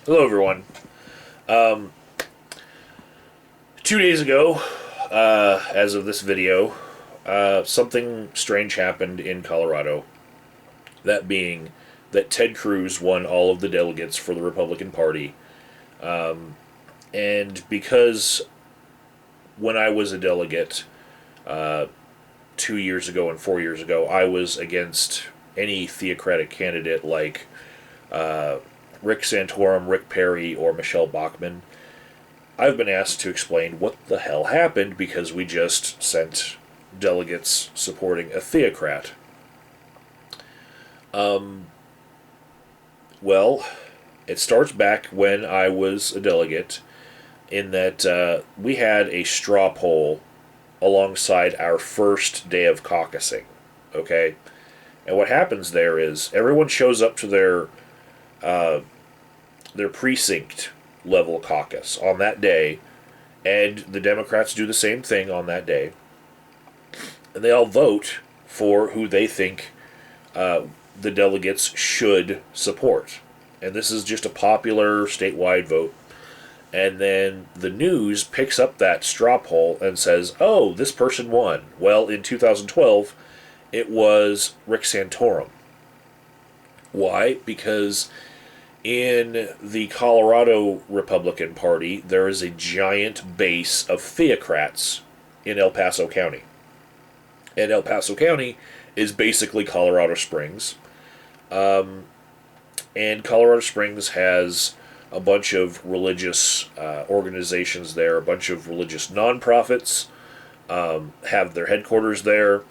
Hello, everyone. Um, 2 days ago, as of this video, something strange happened in Colorado. That being that Ted Cruz won all of the delegates for the Republican Party. And because when I was a delegate 2 years ago and 4 years ago, I was against any theocratic candidate like Rick Santorum, Rick Perry, or Michelle Bachmann. I've been asked to explain what the hell happened because we just sent delegates supporting a theocrat. Well, it starts back when I was a delegate, in that we had a straw poll alongside our first day of caucusing. Okay? And what happens there is everyone shows up to their precinct level caucus on that day, and the Democrats do the same thing on that day, and they all vote for who they think the delegates should support. And this is just a popular statewide vote. And then the news picks up that straw poll and says, oh, this person won. Well, in 2012, it was Rick Santorum. Why? Because in the Colorado Republican Party, there is a giant base of theocrats in El Paso County. And El Paso County is basically Colorado Springs. And Colorado Springs has a bunch of religious organizations there, a bunch of religious nonprofits have their headquarters there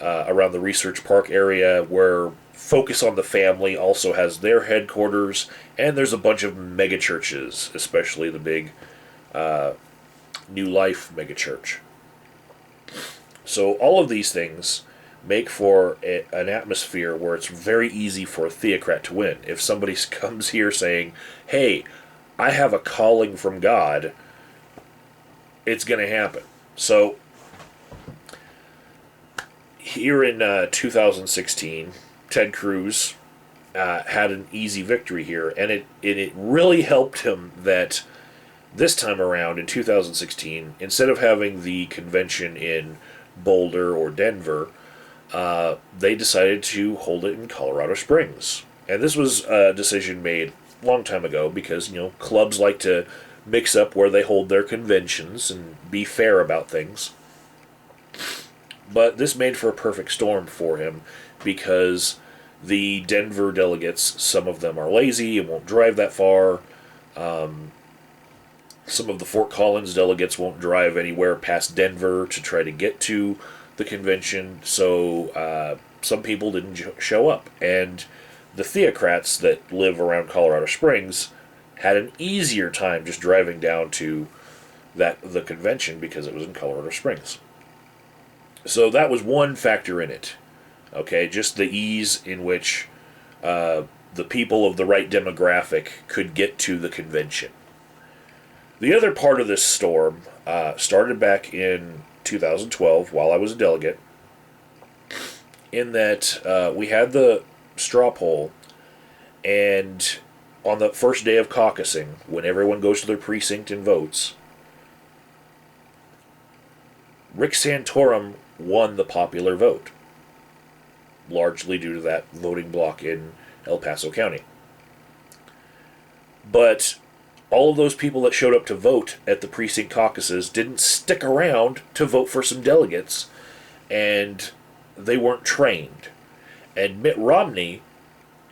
around the Research Park area, where Focus on the Family also has their headquarters, and there's a bunch of megachurches, especially the big New Life megachurch. So all of these things make for an atmosphere where it's very easy for a theocrat to win. If somebody comes here saying, hey, I have a calling from God, it's going to happen. So here in 2016, Ted Cruz had an easy victory here, and it really helped him that this time around in 2016, instead of having the convention in Boulder or Denver, they decided to hold it in Colorado Springs. And this was a decision made a long time ago because, clubs like to mix up where they hold their conventions and be fair about things. But this made for a perfect storm for him because the Denver delegates, some of them are lazy and won't drive that far. Some of the Fort Collins delegates won't drive anywhere past Denver to try to get to the convention, so some people didn't show up. And the theocrats that live around Colorado Springs had an easier time just driving down to the convention because it was in Colorado Springs. So that was one factor in it. Okay, just the ease in which the people of the right demographic could get to the convention. The other part of this storm started back in 2012 while I was a delegate, in that we had the straw poll, and on the first day of caucusing, when everyone goes to their precinct and votes, Rick Santorum won the popular vote, largely due to that voting block in El Paso County. But all of those people that showed up to vote at the precinct caucuses didn't stick around to vote for some delegates, and they weren't trained. And Mitt Romney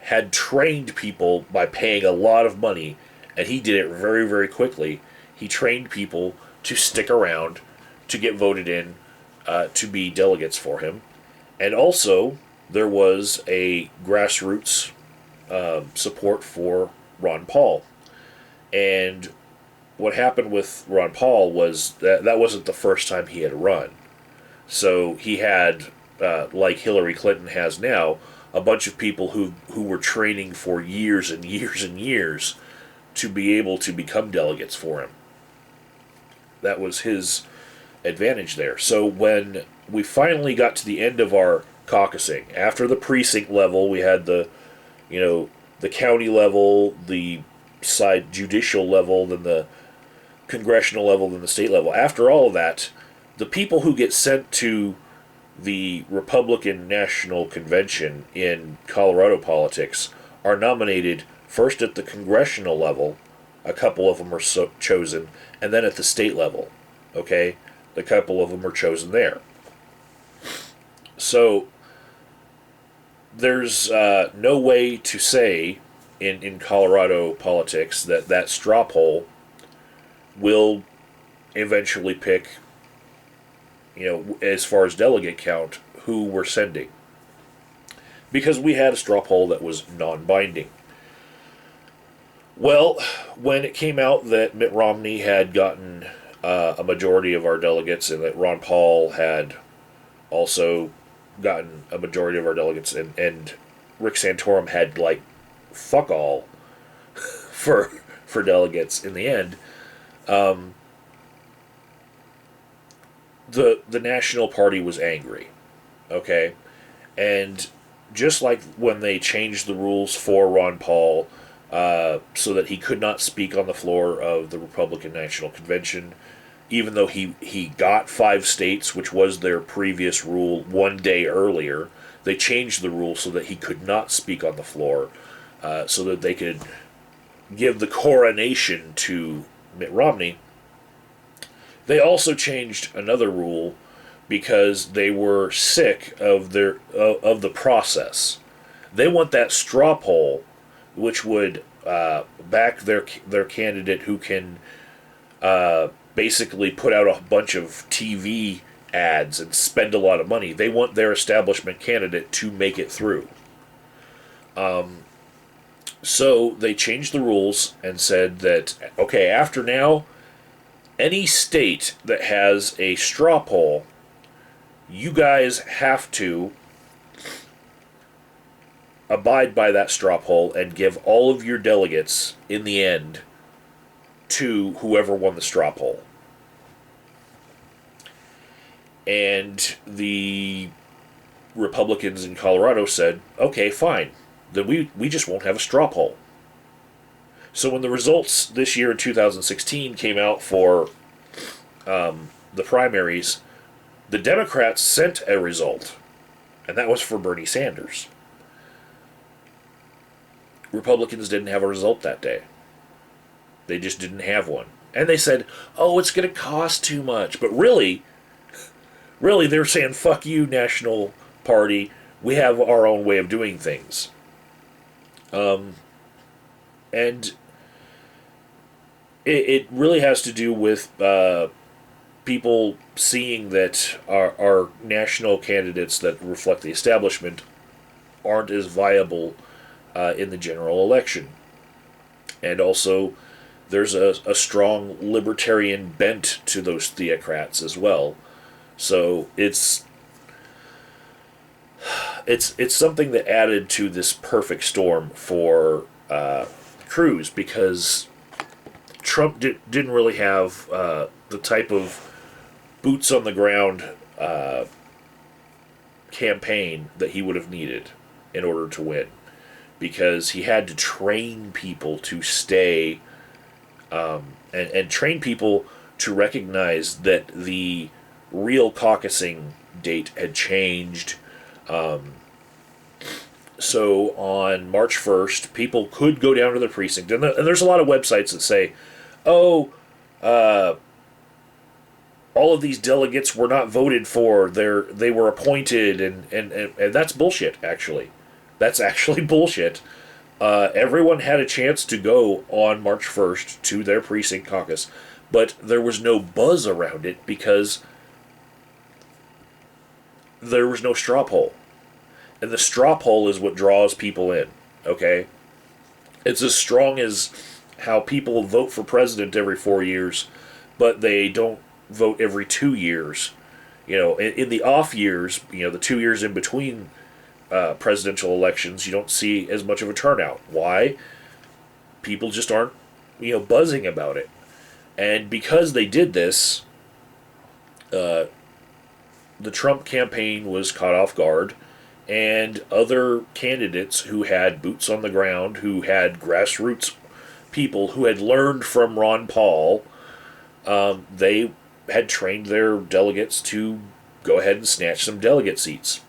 had trained people by paying a lot of money, and he did it very, very quickly. He trained people to stick around to get voted in to be delegates for him. And also, there was a grassroots support for Ron Paul. And what happened with Ron Paul was that wasn't the first time he had run. So he had, like Hillary Clinton has now, a bunch of people who were training for years and years and years to be able to become delegates for him. That was his advantage there. So when we finally got to the end of our caucusing, after the precinct level, we had the county level, the side judicial level than the congressional level than the state level. After all of that, the people who get sent to the Republican National Convention in Colorado politics are nominated first at the congressional level, a couple of them are chosen, and then at the state level. Okay? A couple of them are chosen there. So, there's no way to say in Colorado politics that straw poll will eventually pick, as far as delegate count, who we're sending. Because we had a straw poll that was non-binding. Well, when it came out that Mitt Romney had gotten a majority of our delegates and that Ron Paul had also gotten a majority of our delegates and Rick Santorum had, fuck all for delegates in the end, the National Party was angry, okay? And just like when they changed the rules for Ron Paul so that he could not speak on the floor of the Republican National Convention, even though he got 5 states, which was their previous rule one day earlier, they changed the rule so that he could not speak on the floor so that they could give the coronation to Mitt Romney. They also changed another rule because they were sick of the process. They want that straw poll, which would back their candidate who can basically put out a bunch of TV ads and spend a lot of money. They want their establishment candidate to make it through. So they changed the rules and said that, okay, after now, any state that has a straw poll, you guys have to abide by that straw poll and give all of your delegates in the end to whoever won the straw poll. And the Republicans in Colorado said, okay, fine, then we just won't have a straw poll. So when the results this year in 2016 came out for the primaries, the Democrats sent a result, and that was for Bernie Sanders. Republicans didn't have a result that day. They just didn't have one. And they said, oh, it's going to cost too much. But really, they're saying, fuck you, National Party. We have our own way of doing things. And it really has to do with people seeing that our national candidates that reflect the establishment aren't as viable in the general election. And also, there's a strong libertarian bent to those theocrats as well. So it's something that added to this perfect storm for Cruz, because Trump didn't really have the type of boots on the ground campaign that he would have needed in order to win, because he had to train people to stay and train people to recognize that the real caucusing date had changed. So on March 1st, people could go down to the precinct. And there's a lot of websites that say, oh, all of these delegates were not voted for. They were appointed. And that's bullshit, actually. That's actually bullshit. Everyone had a chance to go on March 1st to their precinct caucus. But there was no buzz around it because there was no straw poll. And the straw poll is what draws people in, okay? It's as strong as how people vote for president every 4 years, but they don't vote every 2 years. In the off years, the 2 years in between presidential elections, you don't see as much of a turnout. Why? People just aren't, buzzing about it. And because they did this, the Trump campaign was caught off guard, and other candidates who had boots on the ground, who had grassroots people who had learned from Ron Paul. They had trained their delegates to go ahead and snatch some delegate seats.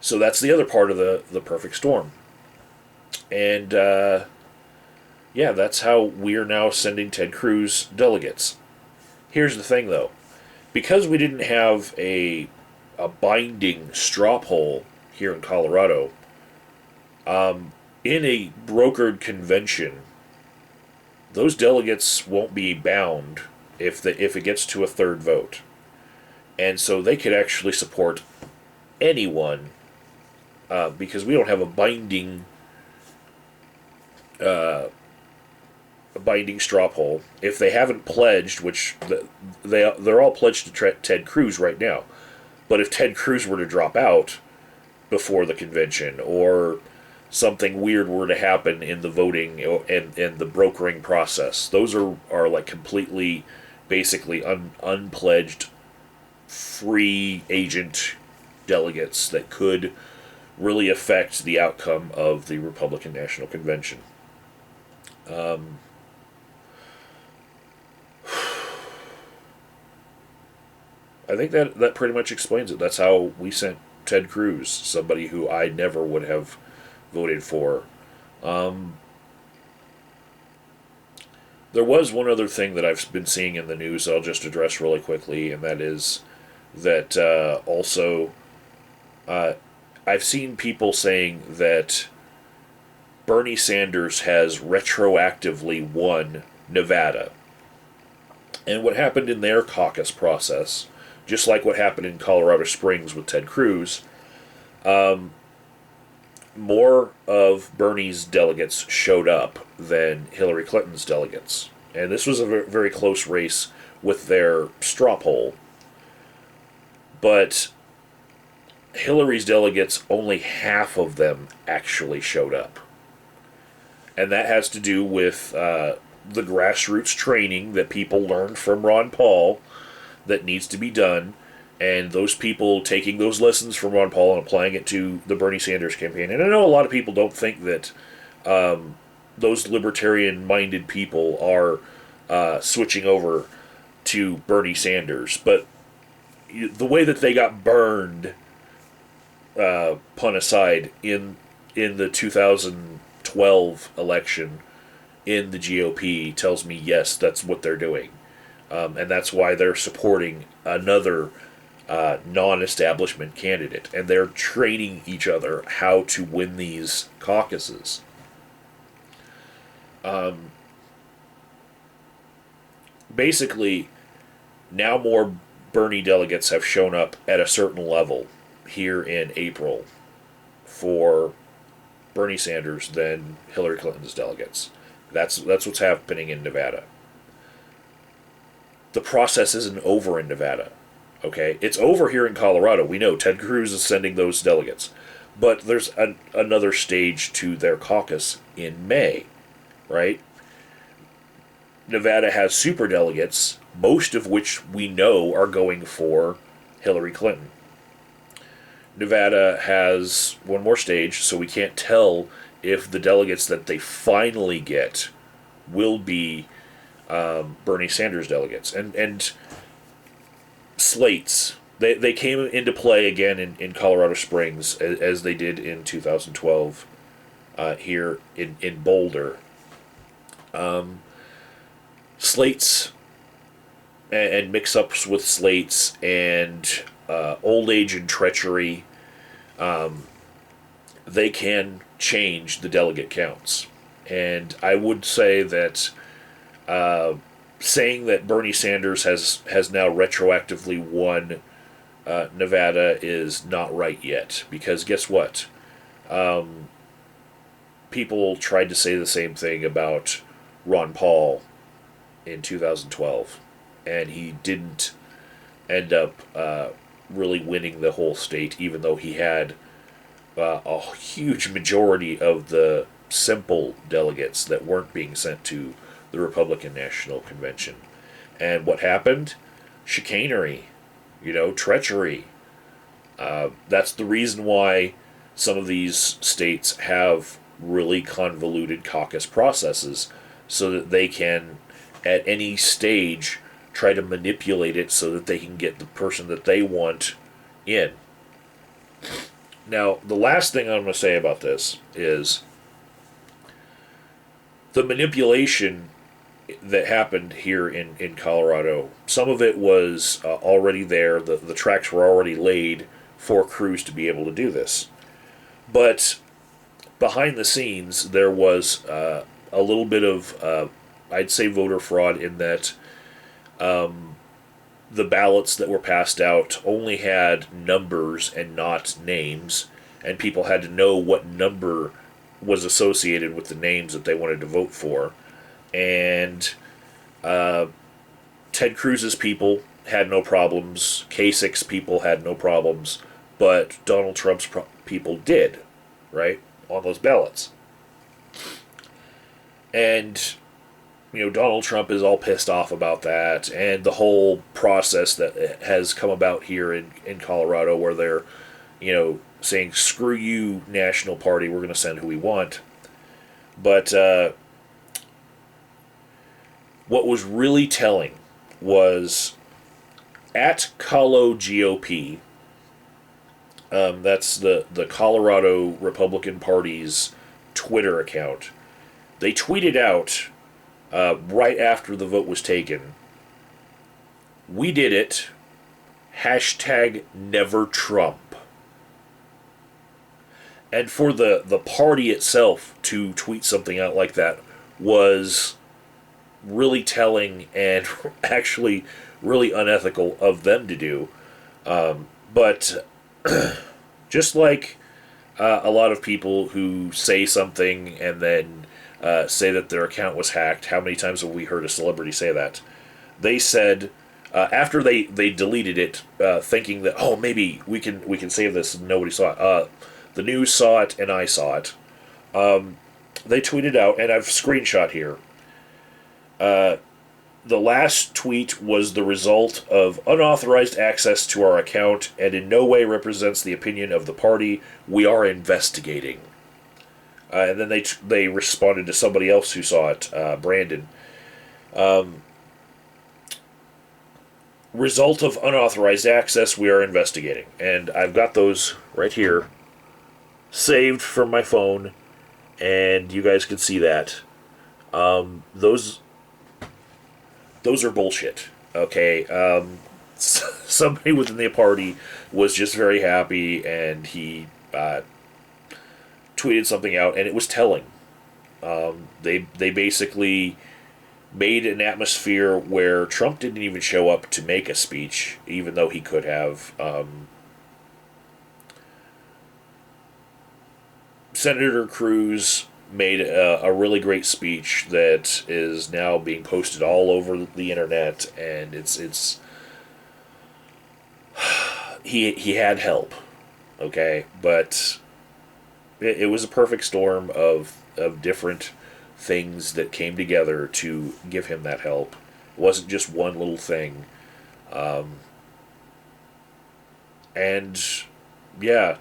So that's the other part of the perfect storm. And yeah, that's how we are now sending Ted Cruz delegates. Here's the thing, though. Because we didn't have a binding straw poll here in Colorado, in a brokered convention, those delegates won't be bound if it gets to a third vote. And so they could actually support anyone because we don't have a binding straw poll. If they haven't pledged, which they're all pledged to Ted Cruz right now, but if Ted Cruz were to drop out before the convention, or something weird were to happen in the voting and the brokering process, those are like completely, basically unpledged, free agent delegates that could really affect the outcome of the Republican National Convention. I think that pretty much explains it. That's how we sent Ted Cruz, somebody who I never would have voted for. There was one other thing that I've been seeing in the news that I'll just address really quickly, and that is that also I've seen people saying that Bernie Sanders has retroactively won Nevada. And what happened in their caucus process, just like what happened in Colorado Springs with Ted Cruz, more of Bernie's delegates showed up than Hillary Clinton's delegates. And this was a very close race with their straw poll. But Hillary's delegates, only half of them actually showed up. And that has to do with the grassroots training that people learned from Ron Paul that needs to be done, and those people taking those lessons from Ron Paul and applying it to the Bernie Sanders campaign. And I know a lot of people don't think that those libertarian-minded people are switching over to Bernie Sanders, but the way that they got burned, pun aside, in the 2012 election in the GOP tells me, yes, that's what they're doing. And that's why they're supporting another non-establishment candidate. And they're training each other how to win these caucuses. Basically, now more Bernie delegates have shown up at a certain level here in April for Bernie Sanders than Hillary Clinton's delegates. That's what's happening in Nevada. The process isn't over in Nevada, okay? It's over here in Colorado. We know Ted Cruz is sending those delegates. But there's another stage to their caucus in May, right? Nevada has superdelegates, most of which we know are going for Hillary Clinton. Nevada has one more stage, so we can't tell if the delegates that they finally get will be Bernie Sanders delegates. And slates, they came into play again in Colorado Springs, as they did in 2012 here in Boulder. Slates and mix-ups with slates and old age and treachery, they can change the delegate counts. And I would say that saying that Bernie Sanders has now retroactively won Nevada is not right yet. Because guess what? People tried to say the same thing about Ron Paul in 2012. And he didn't end up really winning the whole state, even though he had a huge majority of the simple delegates that weren't being sent to the Republican National Convention. And what happened? Chicanery, treachery. That's the reason why some of these states have really convoluted caucus processes so that they can, at any stage, try to manipulate it so that they can get the person that they want in. Now, the last thing I'm going to say about this is the manipulation that happened here in Colorado. Some of it was already there. The tracks were already laid for Cruz to be able to do this. But behind the scenes, there was a little bit of, I'd say, voter fraud in that the ballots that were passed out only had numbers and not names, and people had to know what number was associated with the names that they wanted to vote for. And Ted Cruz's people had no problems. Kasich's people had no problems, but Donald Trump's people did, right, on those ballots. And Donald Trump is all pissed off about that, and the whole process that has come about here in Colorado, where they're, saying, screw you, National Party, we're going to send who we want. But what was really telling was at Colo GOP, that's the Colorado Republican Party's Twitter account, they tweeted out right after the vote was taken, "We did it, hashtag never Trump." And for the party itself to tweet something out like that was really telling and actually really unethical of them to do. But just like a lot of people who say something and then say that their account was hacked, how many times have we heard a celebrity say that? They said after they deleted it, thinking that maybe we can save this and nobody saw it. The news saw it and I saw it. They tweeted out, and I've screenshot here. The last tweet was the result of unauthorized access to our account and in no way represents the opinion of the party. We are investigating. And then they responded to somebody else who saw it, Brandon. Result of unauthorized access, we are investigating. And I've got those right here, saved from my phone, and you guys can see that. Those are bullshit, okay? Somebody within the party was just very happy, and he tweeted something out, and it was telling. They basically made an atmosphere where Trump didn't even show up to make a speech, even though he could have. Senator Cruz made a really great speech that is now being posted all over the internet, and it's he had help, okay, but it was a perfect storm of different things that came together to give him that help. It wasn't just one little thing, and yeah,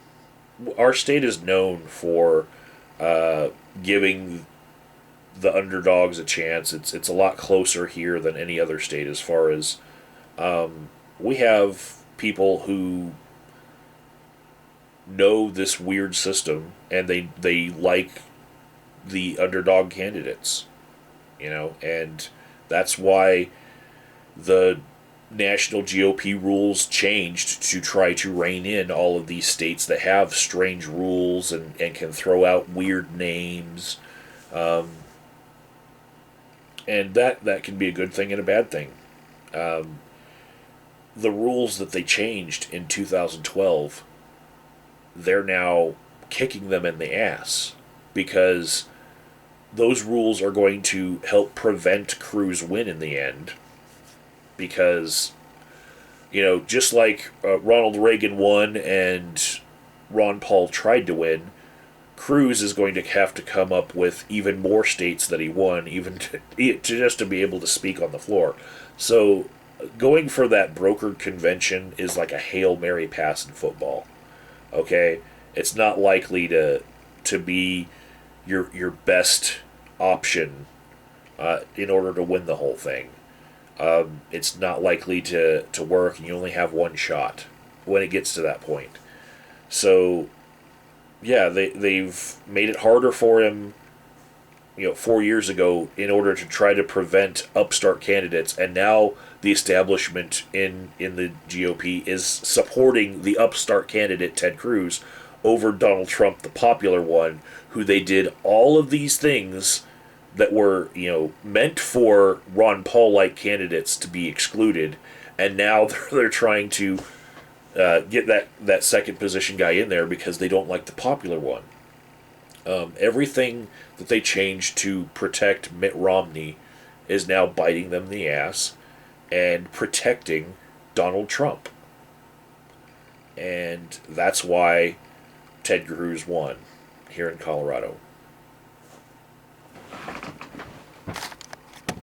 our state is known for giving the underdogs a chance. It's a lot closer here than any other state as far as we have people who know this weird system and they like the underdog candidates, and that's why the national GOP rules changed to try to rein in all of these states that have strange rules and can throw out weird names. And that can be a good thing and a bad thing. The rules that they changed in 2012, they're now kicking them in the ass because those rules are going to help prevent Cruz win in the end. Because, just like Ronald Reagan won and Ron Paul tried to win, Cruz is going to have to come up with even more states that he won, even just to be able to speak on the floor. So going for that brokered convention is like a Hail Mary pass in football. Okay? It's not likely to be your best option in order to win the whole thing. It's not likely to work, and you only have one shot when it gets to that point. So, yeah, they've made it harder for him, 4 years ago in order to try to prevent upstart candidates, and now the establishment in the GOP is supporting the upstart candidate Ted Cruz over Donald Trump, the popular one, who they did all of these things that were meant for Ron Paul like candidates to be excluded, and now they're trying to get that second position guy in there because they don't like the popular one. Everything that they changed to protect Mitt Romney is now biting them in the ass and protecting Donald Trump. And that's why Ted Cruz won here in Colorado.